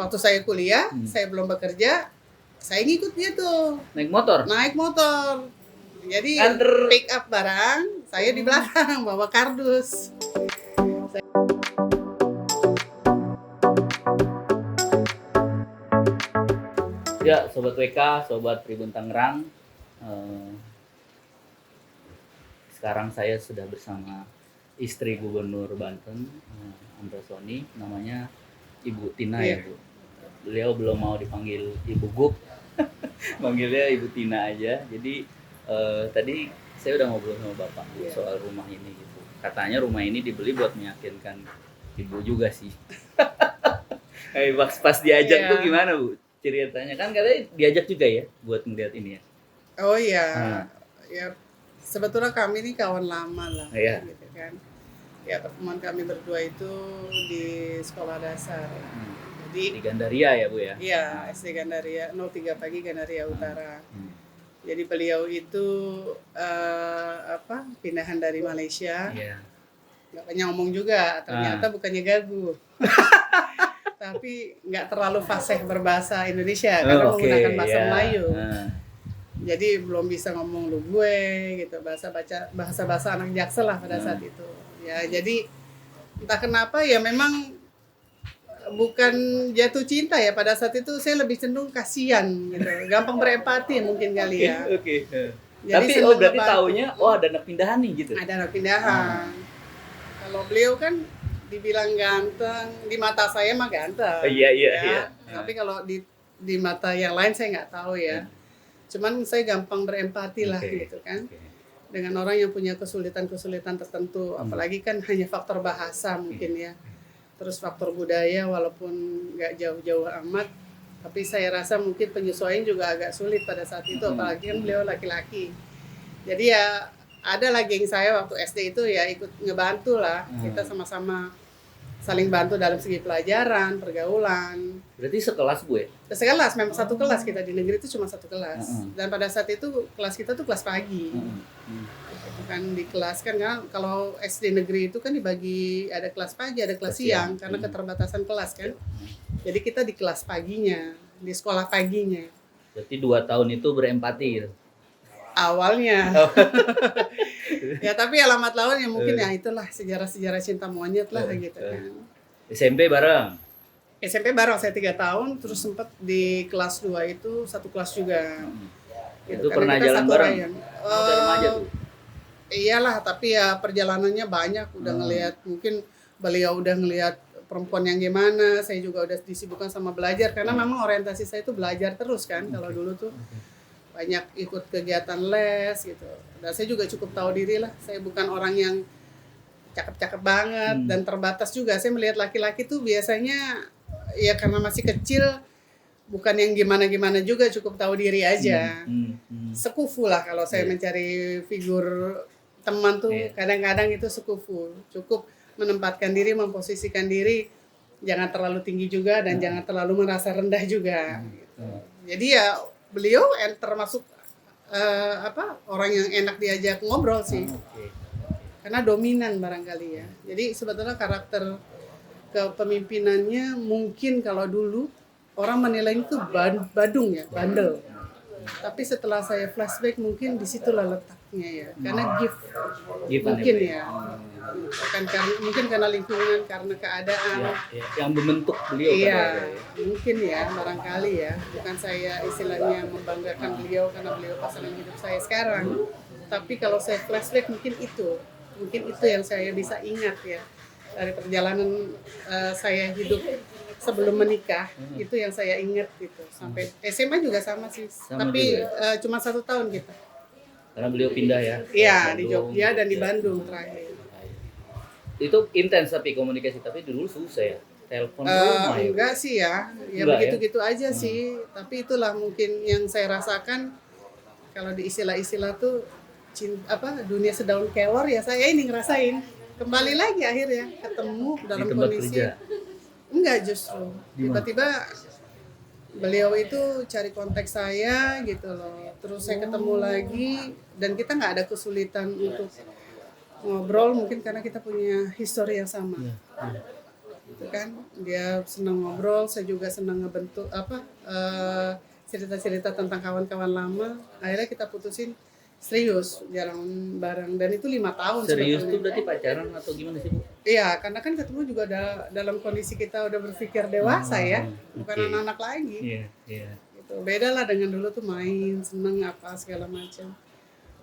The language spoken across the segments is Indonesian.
waktu saya kuliah, saya belum bekerja, saya ngikut dia tuh. Naik motor? Naik motor. Jadi Anter. pick up barang, saya di belakang bawa kardus. Ya, Sobat WK, Sobat Tribun Tangerang. Sekarang saya sudah bersama istri Gubernur Banten, Andra Soni, namanya Ibu Tina ya Bu. Beliau belum mau dipanggil Ibu Gup, manggilnya Ibu Tina aja. Jadi tadi saya udah ngobrol sama Bapak Bu soal rumah ini gitu. Katanya rumah ini dibeli buat meyakinkan Ibu juga sih. Pas diajak tuh gimana Bu? Ceritanya kan katanya diajak juga ya buat ngeliat ini ya. Oh iya, ya sebetulnya kami ini kawan lama lah, gitu kan. Ya pertemuan kami berdua itu di sekolah dasar. Jadi di Gandaria ya Bu ya? Iya, SD Gandaria 03 pagi Gandaria Utara. Jadi beliau itu pindahan dari Malaysia. Nggak banyak ngomong juga, ternyata bukannya gagu. Tapi nggak terlalu fasih berbahasa Indonesia karena menggunakan bahasa Melayu. Jadi belum bisa ngomong lu gue gitu, bahasa anak Jaksel lah pada saat itu. Ya jadi entah kenapa ya memang bukan jatuh cinta ya, pada saat itu saya lebih cenderung kasihan gitu, gampang berempati mungkin kali ya. Jadi tapi berarti taunya ada anak pindahan nih gitu. Ada anak pindahan. Kalau beliau kan dibilang ganteng, di mata saya mah ganteng. Iya. Tapi kalau di mata yang lain saya nggak tahu ya. Cuman saya gampang berempati lah gitu kan. Dengan orang yang punya kesulitan-kesulitan tertentu, apalagi kan hanya faktor bahasa mungkin ya. Terus faktor budaya walaupun nggak jauh-jauh amat, tapi saya rasa mungkin penyesuaian juga agak sulit pada saat itu, apalagi kan beliau laki-laki. Jadi ya ada lah geng saya waktu SD itu ya ikut ngebantu lah, kita sama-sama saling bantu dalam segi pelajaran, pergaulan. Berarti sekelas Bu ya? Sekelas, memang satu kelas, kita di negeri itu cuma satu kelas. Dan pada saat itu kelas kita tuh kelas pagi. Bukan di kelas kan kalau SD negeri itu kan dibagi ada kelas pagi, ada kelas siang karena keterbatasan kelas kan. Jadi kita di kelas paginya, di sekolah paginya. Berarti 2 tahun itu berempati gitu? Awalnya. Ya tapi alamat lawan ya mungkin ya itulah sejarah-sejarah cinta monyet lah gitu kan. SMP bareng? SMP bareng, saya 3 tahun, terus sempat di kelas 2 itu satu kelas juga. Gitu. Itu pernah jalan bareng? Remaja tuh? Iyalah, tapi ya perjalanannya banyak, udah ngelihat, mungkin beliau udah ngelihat perempuan yang gimana, saya juga udah disibukkan sama belajar, karena memang orientasi saya itu belajar terus kan, kalau dulu tuh banyak ikut kegiatan les gitu. Dan saya juga cukup tahu diri lah, saya bukan orang yang cakep-cakep banget dan terbatas juga. Saya melihat laki-laki tuh biasanya ya karena masih kecil, bukan yang gimana-gimana juga, cukup tahu diri aja. Sekufu lah kalau saya mencari figur teman tuh, kadang-kadang itu sekufu. Cukup menempatkan diri, memposisikan diri, jangan terlalu tinggi juga dan jangan terlalu merasa rendah juga. Gitu. Jadi ya beliau termasuk orang yang enak diajak ngobrol sih, karena dominan barangkali ya. Jadi sebetulnya karakter kepemimpinannya mungkin kalau dulu orang menilai itu badung ya, bandel. Tapi setelah saya flashback mungkin disitulah letaknya ya, karena gift mungkin ya. Mungkin karena lingkungan, karena keadaan yang membentuk beliau. Mungkin ya, barangkali ya. Bukan saya istilahnya membanggakan beliau karena beliau pasangan hidup saya sekarang, tapi kalau saya flashback mungkin itu yang saya bisa ingat ya dari perjalanan saya hidup sebelum menikah. Itu yang saya ingat gitu. Sampai SMA juga sama sih, tapi cuma 1 tahun gitu. Karena beliau pindah ya? Iya, di Jogja dan di Bandung terakhir. Itu intens tapi komunikasi, tapi dulu susah ya? Telepon rumah ya? Enggak sih ya, begitu-gitu aja sih. Tapi itulah mungkin yang saya rasakan, kalau di istilah-istilah tuh dunia sedaun kelor ya, saya ini ngerasain. Kembali lagi akhirnya ketemu dalam kondisi kerja. Enggak, justru tiba-tiba beliau itu cari kontak saya gitu loh, terus saya ketemu lagi dan kita nggak ada kesulitan untuk ngobrol, mungkin karena kita punya histori yang sama. gitu kan. Dia senang ngobrol, saya juga senang ngebentuk cerita-cerita tentang kawan-kawan lama. Akhirnya kita putusin serius jalan bareng, dan itu 5 tahun Serius tuh sebetulnya. berarti pacaran atau gimana sih, Bu? Iya, karena kan ketemu juga dalam kondisi kita udah berpikir dewasa ya, bukan Oke. anak-anak lagi. Iya, iya. Gitu. Beda lah dengan dulu tuh main, seneng apa segala macam.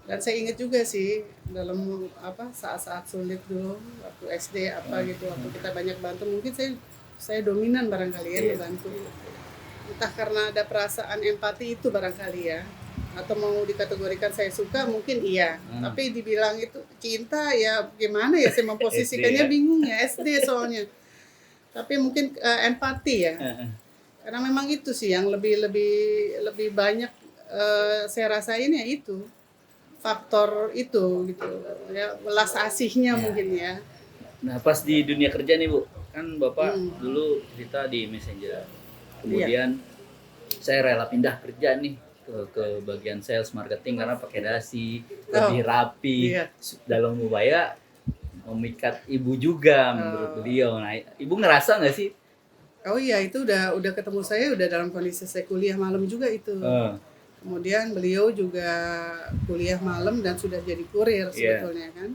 Dan saya ingat juga sih dalam saat-saat sulit dulu waktu SD apa gitu, waktu kita banyak bantu, mungkin saya dominan barangkali ya membantu. Entah karena ada perasaan empati itu barangkali ya, atau mau dikategorikan saya suka mungkin iya, tapi dibilang itu cinta ya gimana ya, saya memposisikannya SD ya? bingung ya, SD soalnya. Tapi mungkin empati ya, karena memang itu sih yang lebih banyak saya rasain ya, itu faktor itu gitu ya, belas asihnya mungkin ya. Nah, pas di dunia kerja nih, Bu, kan Bapak dulu cerita di Messenger. Kemudian saya rela pindah kerja nih ke bagian sales marketing karena pakai dasi, lebih rapi. Dalam upaya memikat Ibu juga menurut beliau. Nah, Ibu ngerasa nggak sih? Oh iya, itu udah ketemu saya udah dalam kondisi saya kuliah malam juga itu. Kemudian beliau juga kuliah malam dan sudah jadi kurir sebetulnya kan.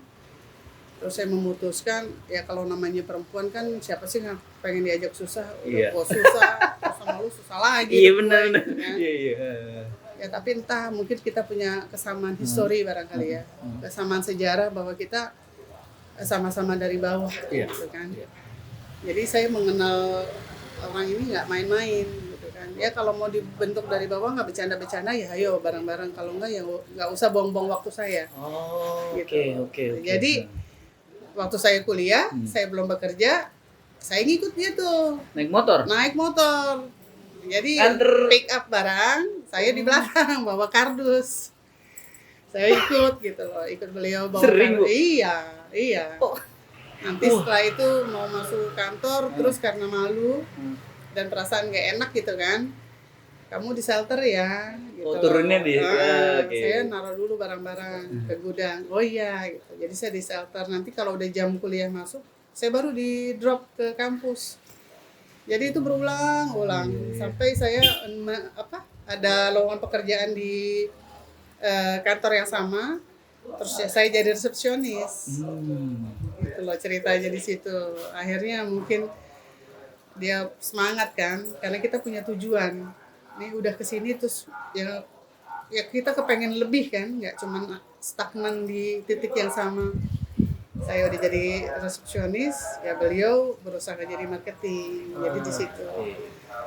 Terus saya memutuskan, ya kalau namanya perempuan kan siapa sih nggak pengen diajak susah, kok susah, terus sama lu susah lagi. Iya benar. Kan? Ya tapi entah, mungkin kita punya kesamaan histori barangkali ya, kesamaan sejarah bahwa kita sama-sama dari bawah gitu kan. Jadi saya mengenal orang ini nggak main-main gitu kan. Ya kalau mau dibentuk dari bawah nggak bercanda-bercanda ya ayo bareng-bareng, kalau nggak ya nggak usah buang-buang waktu saya. Oke. Jadi waktu saya kuliah, saya belum bekerja, saya ngikut dia tuh. Naik motor. Jadi pick up barang, saya di belakang bawa kardus. Saya ikut gitu loh, ikut beliau bawa kardus. Iya. Nanti setelah itu mau masuk kantor, terus karena malu dan perasaan gak enak gitu kan, kamu di shelter ya gitu. Turunnya di saya naruh dulu barang-barang ke gudang. Oh iya gitu. Jadi saya di shelter, nanti kalau udah jam kuliah masuk, saya baru di drop ke kampus. Jadi itu berulang-ulang sampai saya ada lowongan pekerjaan di kantor yang sama, terus saya jadi resepsionis. Gitu loh ceritanya di situ. Akhirnya mungkin dia semangat kan, karena kita punya tujuan. Ini udah kesini terus ya kita kepengen lebih kan, nggak cuman stagnan di titik yang sama. Saya udah jadi resepsionis, ya beliau berusaha jadi marketing, jadi di situ.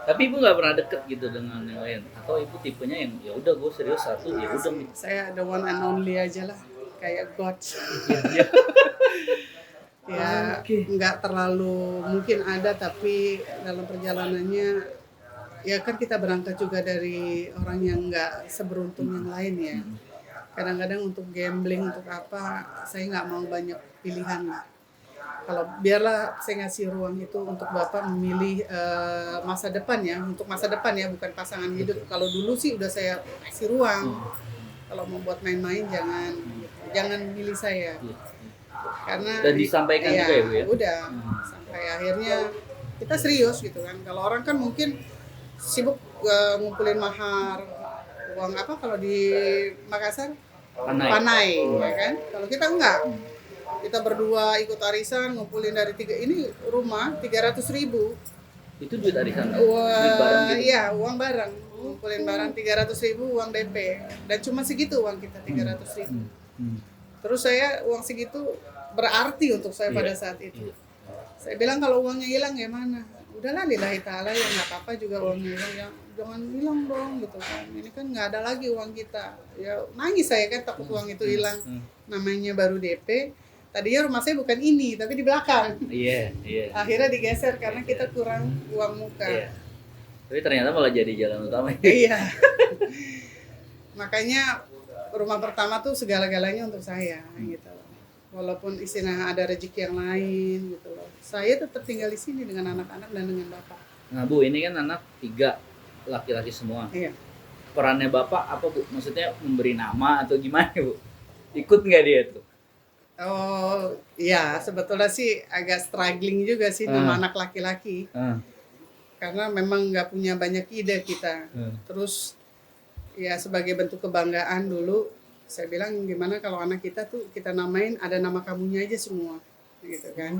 Tapi Ibu nggak pernah deket gitu dengan yang lain, atau Ibu tipenya yang ya udah gue serius satu ya udah. Saya the one and only aja lah, kayak God. Ya nggak terlalu mungkin ada, tapi dalam perjalanannya ya kan kita berangkat juga dari orang yang nggak seberuntung yang lain ya. Kadang-kadang untuk gambling, untuk apa, saya nggak mau banyak pilihan. Kalau biarlah saya ngasih ruang itu untuk Bapak memilih masa depan ya, untuk masa depan ya, bukan pasangan hidup. Kalau dulu sih udah saya kasih ruang. Kalau mau buat main-main jangan milih saya. Karena dan disampaikan juga ya Bu ya? Udah, sampai akhirnya kita serius gitu kan. Kalau orang kan mungkin sibuk ngumpulin mahar, uang apa kalau di Makassar? Panai ya kan? Kalau kita enggak. Kita berdua ikut arisan, ngumpulin dari ini rumah 300.000. Itu duit arisan? Iya, uang barang. Ngumpulin barang 300.000, uang DP. Dan cuma segitu uang kita 300.000. Terus saya uang segitu berarti untuk saya pada saat itu. Saya bilang kalau uangnya hilang ya mana? Udahlah lillahi ta'ala ya nggak apa-apa juga uangnya hilang, ya jangan hilang dong gitu kan. Ini kan nggak ada lagi uang kita. Ya nangis saya kan takut uang itu hilang. Namanya baru DP. Tadinya rumah saya bukan ini tapi di belakang. Iya. Akhirnya digeser karena kita kurang uang muka. Tapi ternyata malah jadi jalan utama. Iya. Makanya rumah pertama tuh segala-galanya untuk saya gitu. Walaupun istilah ada rezeki yang lain gitu loh. Saya tetap tinggal di sini dengan anak-anak dan dengan Bapak. Nah Bu, ini kan anak 3 laki-laki semua. Iya. Perannya Bapak apa Bu? Maksudnya memberi nama atau gimana Bu? Ikut nggak dia tuh? Oh, iya, sebetulnya sih agak struggling juga sih nama anak laki-laki. Ah, Karena memang nggak punya banyak ide kita. ah. Terus ya sebagai bentuk kebanggaan dulu, saya bilang gimana kalau anak kita tuh kita namain ada nama kamunya aja semua, gitu kan.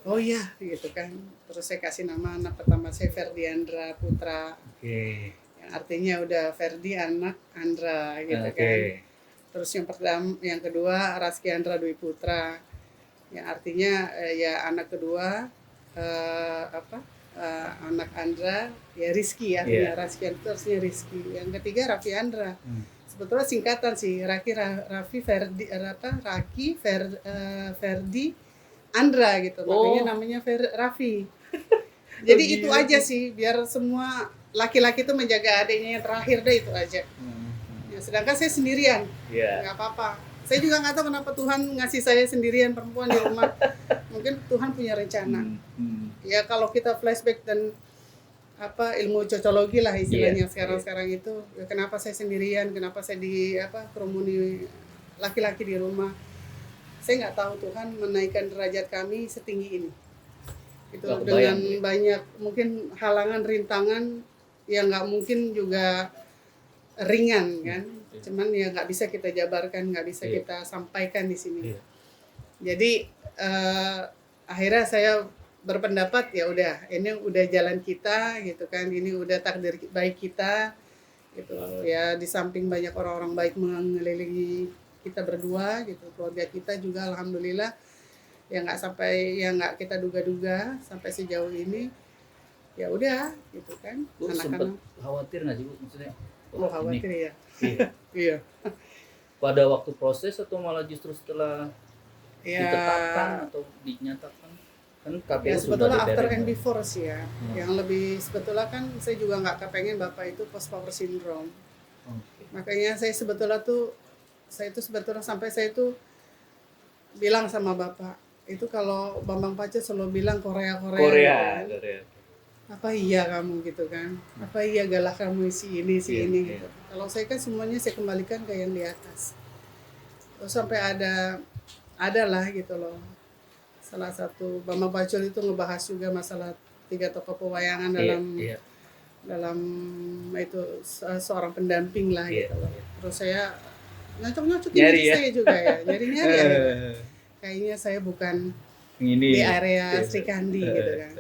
Oh iya, gitu kan. Terus saya kasih nama anak pertama saya Ferdiandra Putra, Oke. yang artinya udah Ferdi anak Andra, gitu Oke. kan. Terus yang kedua Raski Andra Dwi Putra, yang artinya ya anak kedua apa anak Andra ya Rizky ya, Iya. Raski itu artinya Rizky. Yang ketiga Raffi Andra. Sebetulnya singkatan sih Raffi Ferdi Raki Ferdi Andra gitu. Makanya Oh. namanya Raffi. Jadi itu gitu. aja sih biar semua laki-laki tuh menjaga adiknya yang terakhir deh, itu aja. Ya, sedangkan saya sendirian, Iya. nggak apa-apa. Saya juga nggak tahu kenapa Tuhan ngasih saya sendirian perempuan di rumah. Mungkin Tuhan punya rencana. Ya kalau kita flashback dan apa ilmu cocologi lah istilahnya sekarang itu, ya kenapa saya sendirian, kenapa saya di kerumuni laki-laki di rumah. Saya nggak tahu Tuhan menaikkan derajat kami setinggi ini. Itu Nggak dengan kebayang, banyak mungkin halangan rintangan yang nggak mungkin juga ringan kan. Cuman ya nggak bisa kita jabarkan, nggak bisa kita sampaikan di sini. Jadi akhirnya saya berpendapat ya udah ini udah jalan kita gitu kan, ini udah takdir baik kita gitu ya, di samping banyak orang-orang baik mengelilingi kita berdua gitu, keluarga kita juga alhamdulillah ya nggak kita duga-duga sampai sejauh ini, ya udah gitu kan. Bu sempat Anak-anak khawatir nggak sih Bu, maksudnya khawatir ya. Iya. Iya. Pada waktu proses atau malah justru setelah Ya, ditetapkan atau dinyatakan kan KPU ya sudah sebetulnya after diterima. and before sih ya. Yang lebih sebetulnya kan saya juga nggak kepengen bapak itu post power syndrome. Oke. Makanya saya itu sebetulnya sampai saya itu bilang sama bapak itu, kalau Bambang Pacet selalu bilang Korea Korea. gitu kan. Apa iya kamu gitu kan, apa iya galak kamu si ini gitu. Kalau saya kan semuanya saya kembalikan ke yang di atas. Terus sampai ada lah gitu loh, salah satu Bambang Pacul itu ngebahas juga masalah 3 tokoh pewayangan dalam itu seorang pendamping lah gitu loh. Terus saya nyocok-nyocokin diri saya juga ya, nyari-nyari kayaknya saya bukan Ini di area Sri Kandi gitu kan,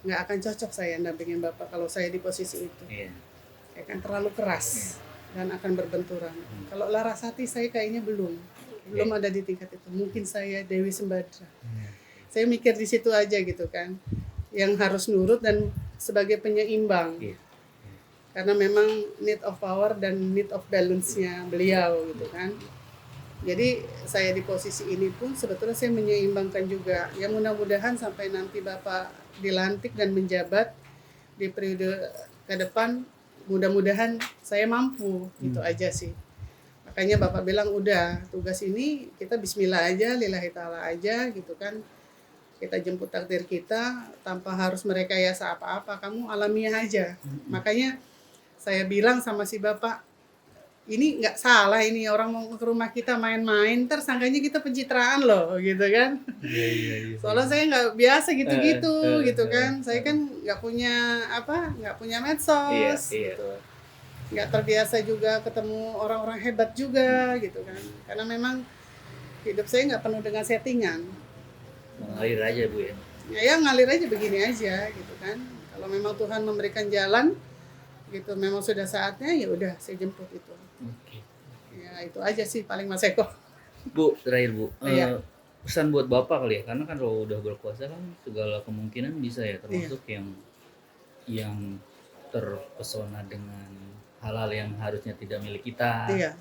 nggak akan cocok saya dampingin bapak kalau saya di posisi itu. Ya kan terlalu keras dan akan berbenturan. Kalau Larasati saya kayaknya belum ada di tingkat itu. Mungkin saya Dewi Sembadra. Saya mikir di situ aja gitu kan, yang harus nurut dan sebagai penyeimbang. Karena memang need of power dan need of balance-nya beliau gitu kan. Jadi saya di posisi ini pun sebetulnya saya menyeimbangkan juga. Ya mudah-mudahan sampai nanti Bapak dilantik dan menjabat di periode ke depan, mudah-mudahan saya mampu. Itu aja sih. Makanya Bapak bilang udah tugas ini kita bismillah aja, lillahi ta'ala aja gitu kan. Kita jemput takdir kita tanpa harus merekayasa apa-apa, kamu alamiah aja. Makanya saya bilang sama si Bapak, ini nggak salah, ini orang mau ke rumah kita main-main, tersangkanya kita pencitraan loh gitu kan. Soalnya saya nggak biasa gitu-gitu gitu kan. Saya kan nggak punya medsos gitu. Nggak terbiasa juga ketemu orang-orang hebat juga gitu kan. Karena memang hidup saya nggak penuh dengan settingan. Mengalir aja Bu ya. Ya ngalir aja begini aja gitu kan. Kalau memang Tuhan memberikan jalan gitu, memang sudah saatnya, ya udah saya jemput itu. Ya itu aja sih paling Mas Eko. Bu, terakhir Bu. Iya. Pesan buat Bapak kali ya, karena kan kalau udah berkuasa kan segala kemungkinan bisa ya, termasuk yang terpesona dengan hal-hal yang harusnya tidak milik kita. Iya.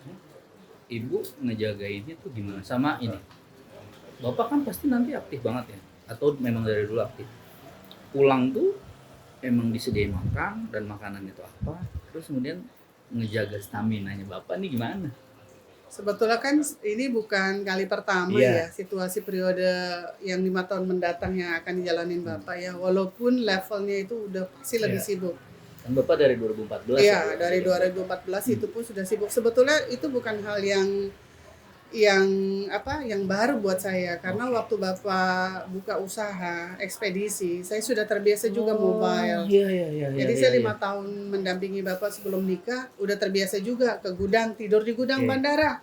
Ibu ngejaga ini tuh gimana? Sama ini, Bapak kan pasti nanti aktif banget ya, atau memang dari dulu aktif? Pulang tuh emang disediain makan dan makanan itu apa? Terus kemudian ngejaga stamina-nya Bapak nih gimana? Sebetulnya kan ini bukan kali pertama ya situasi periode yang 5 tahun mendatang yang akan dijalanin Bapak ya, walaupun levelnya itu udah pasti lebih sibuk. Kan Bapak dari 2014 Iya, dari 2014 itu pun sudah sibuk. Sebetulnya itu bukan hal yang baru buat saya karena waktu Bapak buka usaha ekspedisi, saya sudah terbiasa juga mobile. Iya. Jadi saya 5 tahun mendampingi Bapak sebelum nikah, udah terbiasa juga ke gudang, tidur di gudang bandara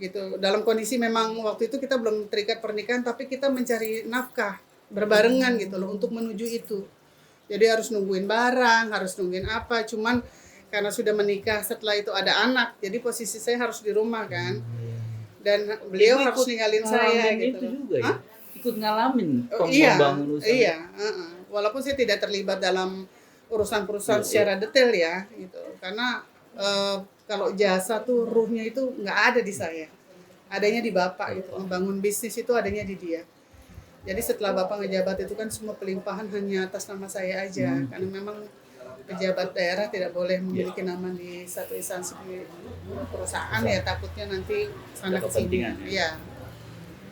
gitu. Dalam kondisi memang waktu itu kita belum terikat pernikahan, tapi kita mencari nafkah berbarengan gitu loh untuk menuju itu. Jadi harus nungguin barang, harus nungguin apa, cuman karena sudah menikah setelah itu ada anak, jadi posisi saya harus di rumah kan. Dan beliau harus ninggalin saya gitu. Itu juga ya. Ikut ngalamin Iya, membangun usaha. iya, walaupun saya tidak terlibat dalam urusan perusahaan secara detail ya gitu. Karena kalau jasa tuh ruhnya itu nggak ada di saya. Adanya di Bapak gitu. Membangun bisnis itu adanya di dia. Jadi setelah Bapak ngejabat itu kan semua pelimpahan hanya atas nama saya aja. Karena memang pejabat daerah tidak boleh memiliki nama di satu instansi perusahaan ya, takutnya nanti sana kesini. Iya.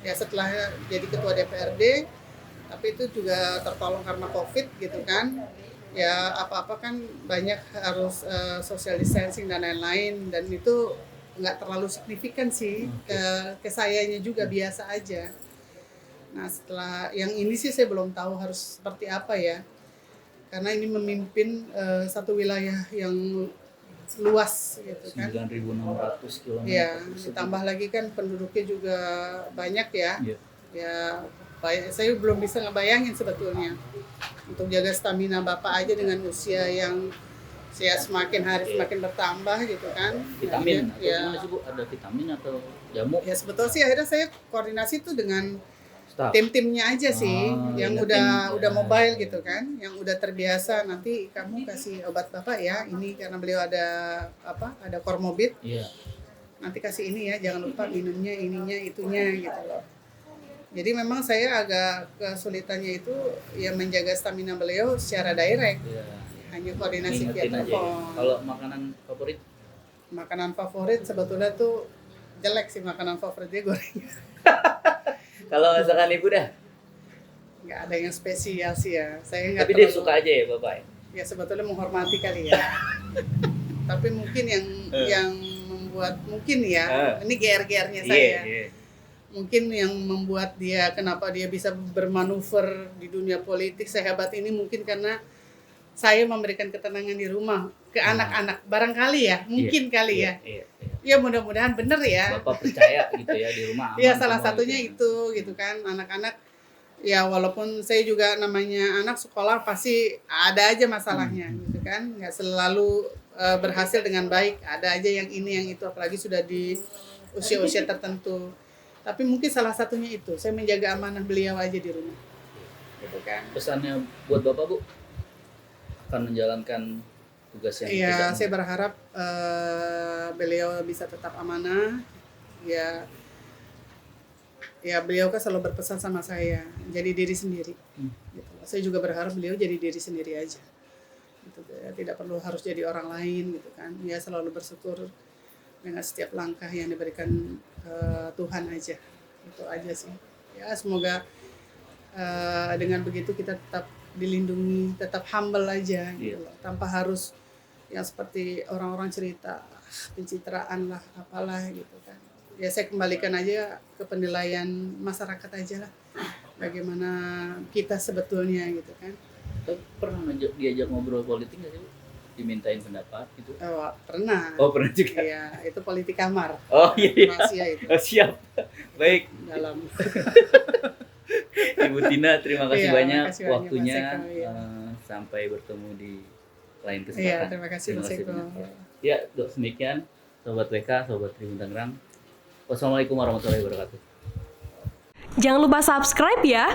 Ya setelah jadi ketua DPRD, tapi itu juga tertolong karena COVID gitu kan. Ya apa-apa kan banyak harus social distancing dan lain-lain, dan itu nggak terlalu signifikan sih ke sayanya juga, biasa aja. Nah setelah yang ini sih saya belum tahu harus seperti apa ya. Karena ini memimpin satu wilayah yang luas gitu kan. 9.600 km. Ya, ditambah lagi kan penduduknya juga banyak ya. Ya, saya belum bisa ngebayangin sebetulnya. Untuk jaga stamina Bapak aja dengan usia yang saya semakin hari semakin bertambah gitu kan. Vitamin, ya. Gimana sih Bu? Ada vitamin atau jamu? Ya sebetulnya sih akhirnya saya koordinasi tuh dengan Staff. tim-timnya aja sih, yang udah mobile ya. gitu kan, yang udah terbiasa. Nanti kamu kasih obat Bapak ya, ini karena beliau ada komorbid. Iya. Nanti kasih ini ya, jangan lupa minumnya ininya itunya gitu loh. Jadi memang saya agak kesulitannya itu ya menjaga stamina beliau secara direct. Iya. Hanya koordinasi via Ingetin aja ya. telepon. Kalau makanan favorit? Makanan favorit sebetulnya tuh jelek sih, makanan favoritnya goreng. Kalau masakan Ibu dah? Nggak ada yang spesial sih ya. Saya nggak Tapi dia terlalu- suka aja ya Bapak? Ya sebetulnya menghormati kali ya. Tapi mungkin yang membuat mungkin ya, ini GR-GR-nya saya. Mungkin yang membuat dia, kenapa dia bisa bermanuver di dunia politik sehebat ini, mungkin karena saya memberikan ketenangan di rumah ke anak-anak. Barangkali ya, mungkin kali ya. Ya mudah-mudahan bener ya. Bapak percaya gitu ya di rumah aman. Ya salah semua satunya gitu. itu gitu kan, anak-anak ya walaupun saya juga namanya anak sekolah pasti ada aja masalahnya gitu kan, nggak selalu berhasil dengan baik, ada aja yang ini yang itu, apalagi sudah di usia-usia tertentu. Tapi mungkin salah satunya itu, saya menjaga amanah beliau aja di rumah gitu kan. Pesannya buat Bapak Bu akan menjalankan tugas yang Iya, tidak saya berharap beliau bisa tetap amanah. Ya beliau kan selalu berpesan sama saya, jadi diri sendiri. Gitu. Saya juga berharap beliau jadi diri sendiri aja. Gitu, ya. Tidak perlu harus jadi orang lain gitu kan. Ya selalu bersyukur dengan setiap langkah yang diberikan Tuhan aja. Itu aja sih. Ya semoga dengan begitu kita tetap dilindungi, tetap humble aja gitu loh. Tanpa harus yang seperti orang-orang cerita pencitraan lah apalah gitu kan. Ya saya kembalikan aja ke penilaian masyarakat aja lah, bagaimana kita sebetulnya gitu kan. Tapi pernah diajak ngobrol politik nggak sih Bu? Dimintain pendapat gitu? Pernah. Oh pernah juga? Iya, itu politik kamar. Oh iya. Rahasia itu. Oh, siap. Baik. Dalam. Ibu Tina, terima kasih Iya, banyak makasih banyak, waktunya. Mas Eko, ya. Sampai bertemu di lain Iya, kesempatan. terima kasih Mas Eko. banyak. Ya, demikian Sobat WK, Sobat Tribun Tangerang. Wassalamualaikum warahmatullahi wabarakatuh. Jangan lupa subscribe ya.